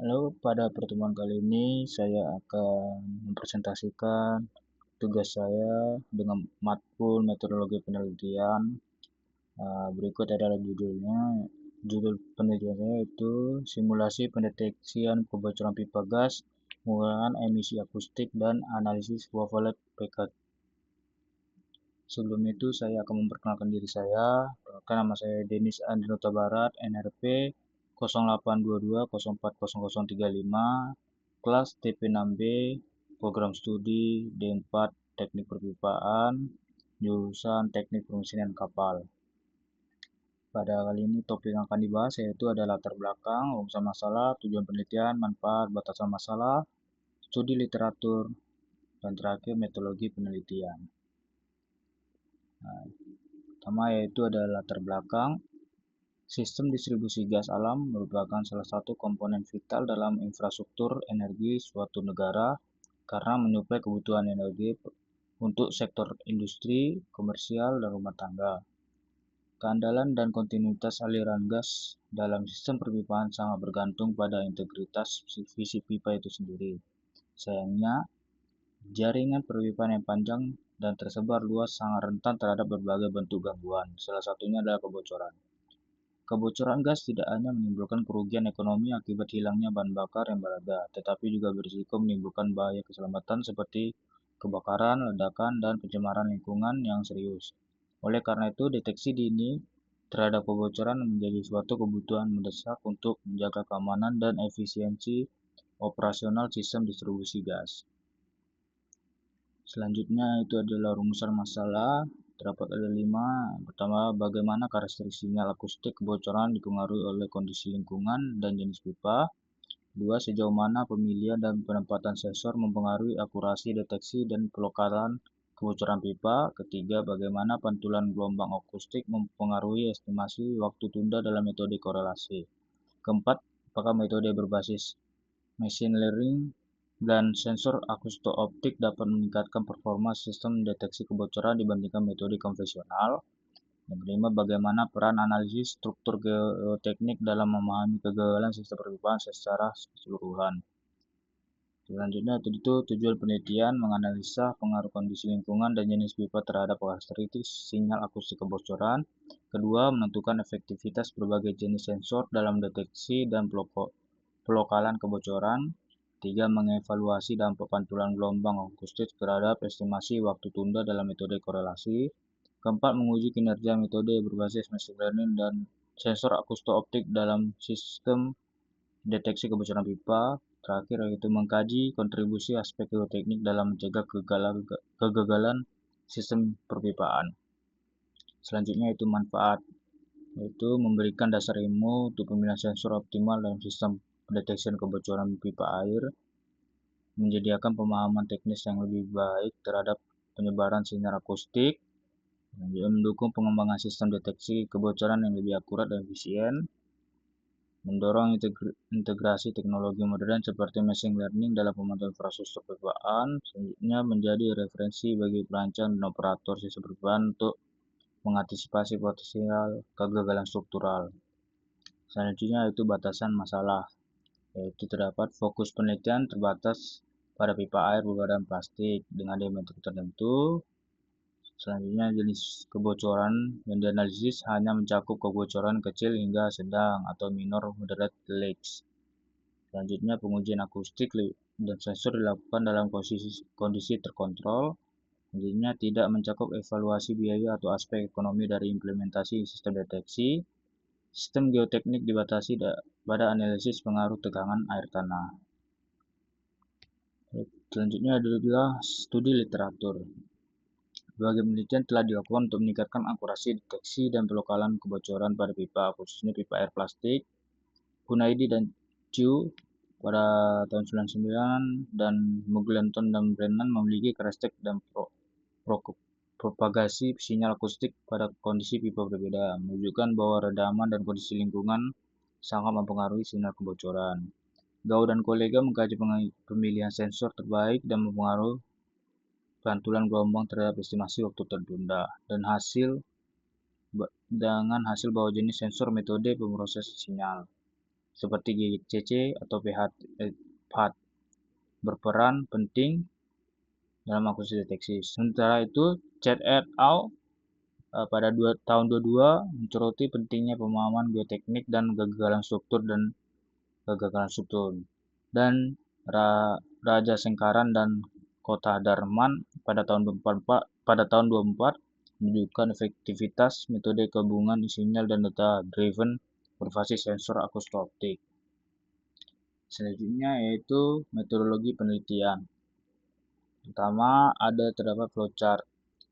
Halo, pada pertemuan kali ini saya akan mempresentasikan tugas saya dengan matkul metodologi penelitian. Berikut adalah judulnya. Judul penelitiannya itu simulasi pendeteksian kebocoran pipa gas, pengurangan emisi akustik, dan analisis wavelet PK. Sebelum itu saya akan memperkenalkan diri saya. Perkenalkan, nama saya Denis Andrinuta Barat, NRP 0822040035, kelas TP6B, program studi D4 Teknik Perpipaan, jurusan Teknik Permesinan Kapal. Pada kali ini topik yang akan dibahas yaitu ada latar belakang, rumusan masalah, tujuan penelitian, manfaat, batasan masalah, studi literatur, dan terakhir metodologi penelitian. Pertama yaitu ada latar belakang. Sistem distribusi gas alam merupakan salah satu komponen vital dalam infrastruktur energi suatu negara karena menyuplai kebutuhan energi untuk sektor industri, komersial, dan rumah tangga. Keandalan dan kontinuitas aliran gas dalam sistem perpipaan sangat bergantung pada integritas visi pipa itu sendiri. Sayangnya, jaringan perpipaan yang panjang dan tersebar luas sangat rentan terhadap berbagai bentuk gangguan. Salah satunya adalah kebocoran. Kebocoran gas tidak hanya menimbulkan kerugian ekonomi akibat hilangnya bahan bakar yang berharga, tetapi juga berisiko menimbulkan bahaya keselamatan seperti kebakaran, ledakan, dan pencemaran lingkungan yang serius. Oleh karena itu, deteksi dini terhadap kebocoran menjadi suatu kebutuhan mendesak untuk menjaga keamanan dan efisiensi operasional sistem distribusi gas. Selanjutnya itu adalah rumusan masalah. Terdapat ada 5. Pertama, bagaimana karakteristik sinyal akustik kebocoran dipengaruhi oleh kondisi lingkungan dan jenis pipa. 2. Sejauh mana pemilihan dan penempatan sensor mempengaruhi akurasi deteksi dan pelokalan kebocoran pipa. Ketiga, bagaimana pantulan gelombang akustik mempengaruhi estimasi waktu tunda dalam metode korelasi. Keempat, apakah metode berbasis machine learning dan sensor akusto-optik dapat meningkatkan performa sistem deteksi kebocoran dibandingkan metode konvensional. Yang kelima, bagaimana peran analisis struktur geoteknik dalam memahami kegagalan sistem perpipaan secara keseluruhan. Selanjutnya, itu tujuan penelitian menganalisa pengaruh kondisi lingkungan dan jenis pipa terhadap karakteristik sinyal akustik kebocoran. Kedua, menentukan efektivitas berbagai jenis sensor dalam deteksi dan pelokalan kebocoran. 3. Mengevaluasi dampak pantulan gelombang akustik terhadap estimasi waktu tunda dalam metode korelasi. Keempat, menguji kinerja metode berbasis machine learning dan sensor akusto-optik dalam sistem deteksi kebocoran pipa. Terakhir yaitu mengkaji kontribusi aspek geoteknik dalam mencegah kegagalan sistem perpipaan. Selanjutnya itu manfaat, yaitu memberikan dasar ilmu untuk pemilihan sensor optimal dalam sistem pendeteksian kebocoran pipa air, menyediakan pemahaman teknis yang lebih baik terhadap penyebaran sinyal akustik, mendukung pengembangan sistem deteksi kebocoran yang lebih akurat dan efisien, mendorong integrasi teknologi modern seperti machine learning dalam pemantauan infrastruktur perpipaan, selanjutnya menjadi referensi bagi perancang dan operator sistem perpipaan untuk mengantisipasi potensial kegagalan struktural. Selanjutnya itu batasan masalah, yaitu terdapat fokus penelitian terbatas pada pipa air berbadan plastik dengan diameter tertentu. Selanjutnya jenis kebocoran yang dianalisis hanya mencakup kebocoran kecil hingga sedang atau minor moderate leaks. Selanjutnya pengujian akustik dan sensor dilakukan dalam kondisi terkontrol. Selanjutnya tidak mencakup evaluasi biaya atau aspek ekonomi dari implementasi sistem deteksi. Sistem geoteknik dibatasi pada analisis pengaruh tegangan air tanah. Selanjutnya adalah studi literatur. Berbagai penelitian telah dilakukan untuk meningkatkan akurasi deteksi dan pelokalan kebocoran pada pipa, khususnya pipa air plastik. Hunaidi dan Chu pada tahun 99 dan Muglenton dan Brennan memiliki karakteristik dan propagasi sinyal akustik pada kondisi pipa berbeda, menunjukkan bahwa redaman dan kondisi lingkungan sangat mempengaruhi sinyal kebocoran. Gao dan kolega mengkaji pemilihan sensor terbaik dan mempengaruhi pantulan gelombang terhadap estimasi waktu tertunda dengan hasil bahwa jenis sensor metode pemrosesan sinyal. seperti gigit CC atau pH berperan penting dalam akustik deteksi. Sementara itu, Chet et al. Pada tahun 22 menyoroti pentingnya pemahaman bioteknik dan kegagalan struktur. Dan Raja Sengkaran dan Kota Darman pada tahun 24 menunjukkan efektivitas metode gabungan sinyal dan data driven berbasis sensor akustik. Selanjutnya yaitu metodologi penelitian. Pertama, terdapat flowchart.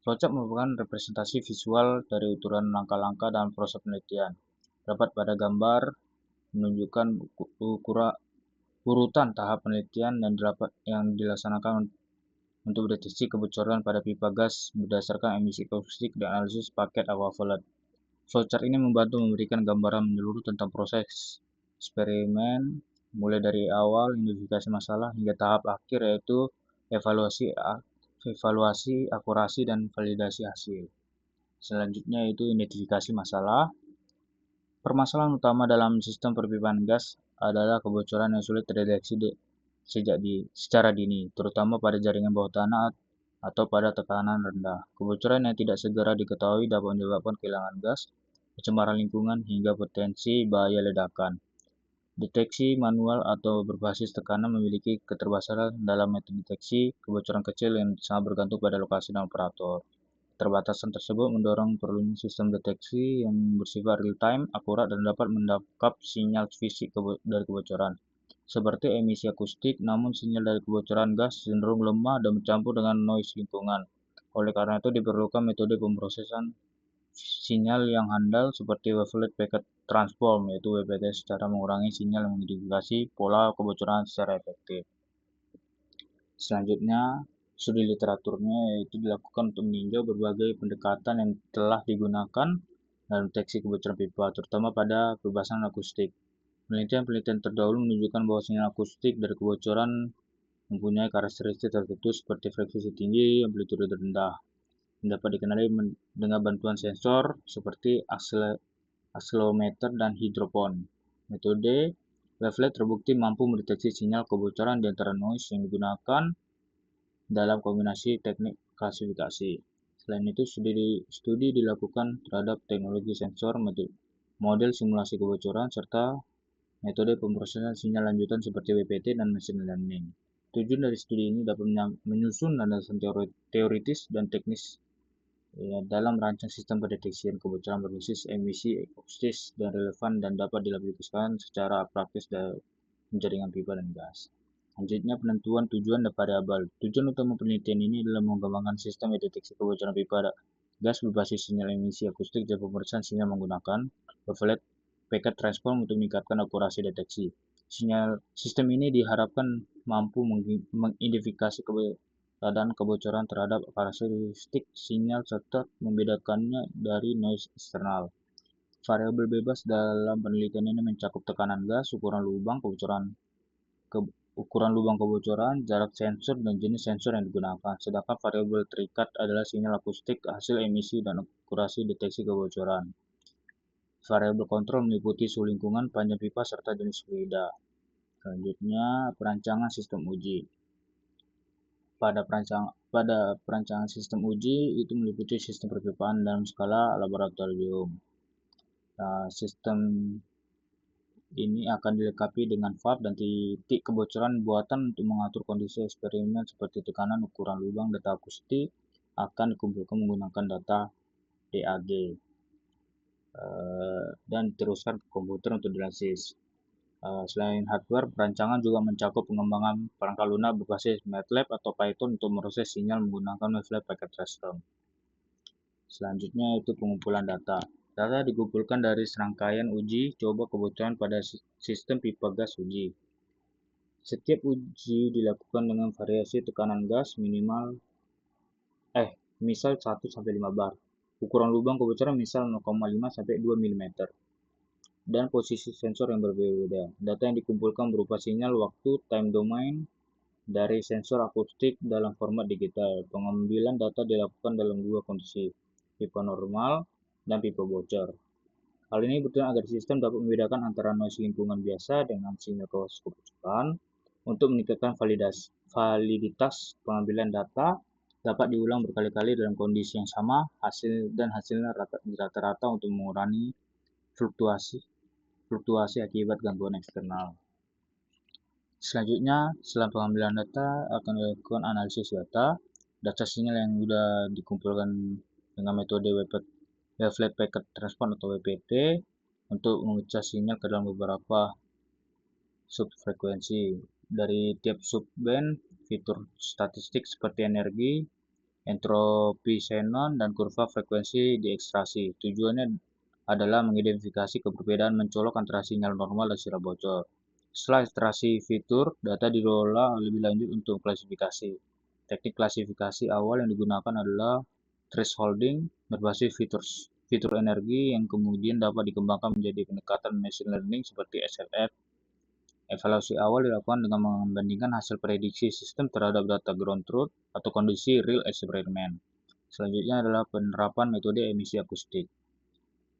Flowchart merupakan representasi visual dari uturan langkah-langkah dalam proses penelitian. Dapat pada gambar menunjukkan urutan tahap penelitian yang dilaksanakan untuk deteksi kebocoran pada pipa gas berdasarkan emisi akustik dan analisis paket aquavalent. Flowchart ini membantu memberikan gambaran menyeluruh tentang proses eksperimen, mulai dari awal identifikasi masalah hingga tahap akhir, yaitu evaluasi akurasi dan validasi hasil. Selanjutnya yaitu identifikasi masalah. Permasalahan utama dalam sistem perpipaan gas adalah kebocoran yang sulit terdeteksi secara dini, terutama pada jaringan bawah tanah atau pada tekanan rendah. Kebocoran yang tidak segera diketahui dapat menyebabkan kehilangan gas, pencemaran lingkungan, hingga potensi bahaya ledakan. Deteksi manual atau berbasis tekanan memiliki keterbatasan dalam metode deteksi kebocoran kecil yang sangat bergantung pada lokasi dan operator. Keterbatasan tersebut mendorong perlunya sistem deteksi yang bersifat real-time, akurat, dan dapat menangkap sinyal fisik dari kebocoran, seperti emisi akustik, namun sinyal dari kebocoran gas cenderung lemah dan bercampur dengan noise lingkungan. Oleh karena itu diperlukan metode pemrosesan sinyal yang handal seperti Wavelet Packet Transform, yaitu WPT, secara mengurangi sinyal yang mengidentifikasi pola kebocoran secara efektif. Selanjutnya, studi literaturnya yaitu dilakukan untuk meninjau berbagai pendekatan yang telah digunakan dalam deteksi kebocoran pipa, terutama pada kebebasan akustik. Penelitian terdahulu menunjukkan bahwa sinyal akustik dari kebocoran mempunyai karakteristik tertentu seperti frekuensi tinggi, amplitude rendah, yang dapat dikenali dengan bantuan sensor seperti akselerometer dan hidropon. Metode Wavelet terbukti mampu mendeteksi sinyal kebocoran di antara noise yang digunakan dalam kombinasi teknik klasifikasi. Selain itu, studi dilakukan terhadap teknologi sensor, model simulasi kebocoran, serta metode pemrosesan sinyal lanjutan seperti WPT dan machine learning. Tujuan dari studi ini dapat menyusun landasan teoritis dan teknis dalam merancang sistem pendeteksian kebocoran berbasis emisi akustis dan relevan dan dapat diaplikasikan secara praktis dalam jaringan pipa dan gas. Selanjutnya, penentuan tujuan dan variabel. Tujuan utama penelitian ini adalah mengembangkan sistem deteksi kebocoran pipa gas berbasis sinyal emisi akustik dan pemeriksaan sinyal menggunakan Wavelet Packet Transform untuk meningkatkan akurasi deteksi. Sistem ini diharapkan mampu mengidentifikasi keadaan kebocoran terhadap karakteristik sinyal serta membedakannya dari noise eksternal. Variabel bebas dalam penelitian ini mencakup tekanan gas, ukuran lubang kebocoran, jarak sensor, dan jenis sensor yang digunakan. Sedangkan variabel terikat adalah sinyal akustik, hasil emisi, dan akurasi deteksi kebocoran. Variabel kontrol meliputi suhu lingkungan, panjang pipa, serta jenis fluida. Selanjutnya, perancangan sistem uji. Pada perancangan sistem uji itu meliputi sistem perpipaan dalam skala laboratorium. Sistem ini akan dilengkapi dengan valve dan titik kebocoran buatan untuk mengatur kondisi eksperimen seperti tekanan, ukuran lubang. Data akustik akan dikumpulkan menggunakan data DAG dan diteruskan ke komputer untuk dianalisis. Selain hardware, perancangan juga mencakup pengembangan perangkat lunak berbasis MATLAB atau Python untuk memproses sinyal menggunakan Wavelet Packet Transform. Selanjutnya itu pengumpulan data. Data dikumpulkan dari serangkaian uji coba kebocoran pada sistem pipa gas uji. Setiap uji dilakukan dengan variasi tekanan gas misal 1-5 bar. Ukuran lubang kebocoran misal 0,5-2 mm. Dan posisi sensor yang berbeda. Data yang dikumpulkan berupa sinyal waktu time domain dari sensor akustik dalam format digital. Pengambilan data dilakukan dalam dua kondisi, pipa normal dan pipa bocor. Hal ini bertujuan agar sistem dapat membedakan antara noise lingkungan biasa dengan sinyal kebocoran untuk meningkatkan validitas pengambilan data dapat diulang berkali-kali dalam kondisi yang sama, hasilnya rata-rata untuk mengurangi fluktuasi fluktuasi akibat gangguan eksternal. Selanjutnya, setelah pengambilan data akan dilakukan analisis data. Data sinyal yang sudah dikumpulkan dengan metode Wavelet Packet Transport atau WPT untuk memecah sinyal ke dalam beberapa subfrekuensi. Dari tiap subband, fitur statistik seperti energi, entropi xenon, dan kurva frekuensi diekstraksi. Tujuannya adalah mengidentifikasi keberbedaan mencolok antara sinyal normal dan sinyal bocor. Setelah ekstraksi fitur, data diolah lebih lanjut untuk klasifikasi. Teknik klasifikasi awal yang digunakan adalah thresholding berbasis fitur energi yang kemudian dapat dikembangkan menjadi pendekatan machine learning seperti SLF. Evaluasi awal dilakukan dengan membandingkan hasil prediksi sistem terhadap data ground truth atau kondisi real eksperimen. Selanjutnya adalah penerapan metode emisi akustik.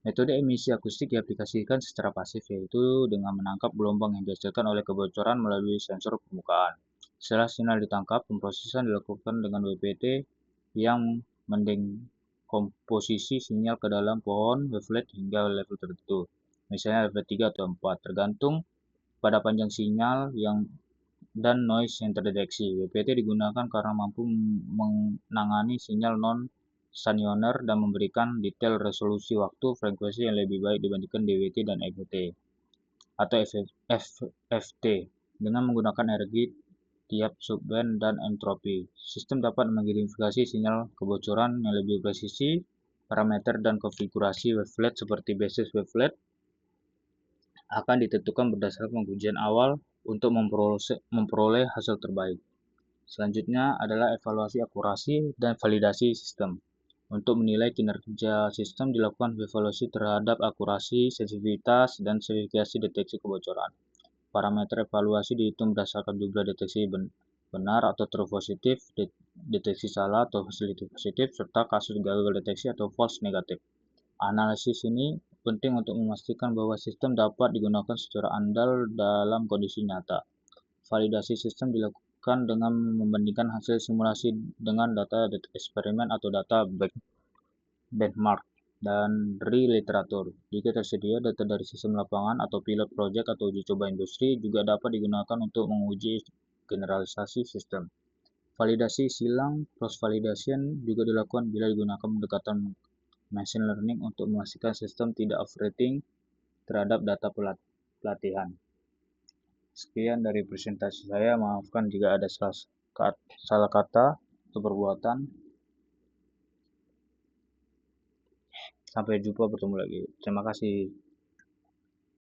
Metode emisi akustik diaplikasikan secara pasif, yaitu dengan menangkap gelombang yang dihasilkan oleh kebocoran melalui sensor permukaan. Setelah sinyal ditangkap, pemrosesan dilakukan dengan WPT yang mendengkomposisi sinyal ke dalam pohon wavelet hingga level tertentu, misalnya level 3 atau 4, tergantung pada panjang sinyal dan noise yang terdeteksi. WPT digunakan karena mampu menangani sinyal non-stasioner dan memberikan detail resolusi waktu frekuensi yang lebih baik dibandingkan DWT dan FT atau FFT dengan menggunakan energi tiap subband dan entropi. Sistem dapat mengidentifikasi sinyal kebocoran yang lebih presisi. Parameter dan konfigurasi wavelet seperti basis wavelet akan ditentukan berdasarkan pengujian awal untuk memperoleh hasil terbaik. Selanjutnya adalah evaluasi akurasi dan validasi sistem. Untuk menilai kinerja sistem dilakukan evaluasi terhadap akurasi, sensitivitas, dan spesifikasi deteksi kebocoran. Parameter evaluasi dihitung berdasarkan jumlah deteksi benar atau true positif, deteksi salah atau facility positif, serta kasus gagal deteksi atau false negatif. Analisis ini penting untuk memastikan bahwa sistem dapat digunakan secara andal dalam kondisi nyata. Validasi sistem dilakukan dengan membandingkan hasil simulasi dengan data eksperimen atau data benchmark dari literatur. Jika tersedia data dari sistem lapangan atau pilot project atau uji coba industri juga dapat digunakan untuk menguji generalisasi sistem. Validasi silang cross-validation juga dilakukan bila digunakan pendekatan machine learning untuk memastikan sistem tidak overrating terhadap data pelatihan. Sekian dari presentasi saya, maafkan jika ada salah kata atau perbuatan. Sampai jumpa, bertemu lagi. Terima kasih.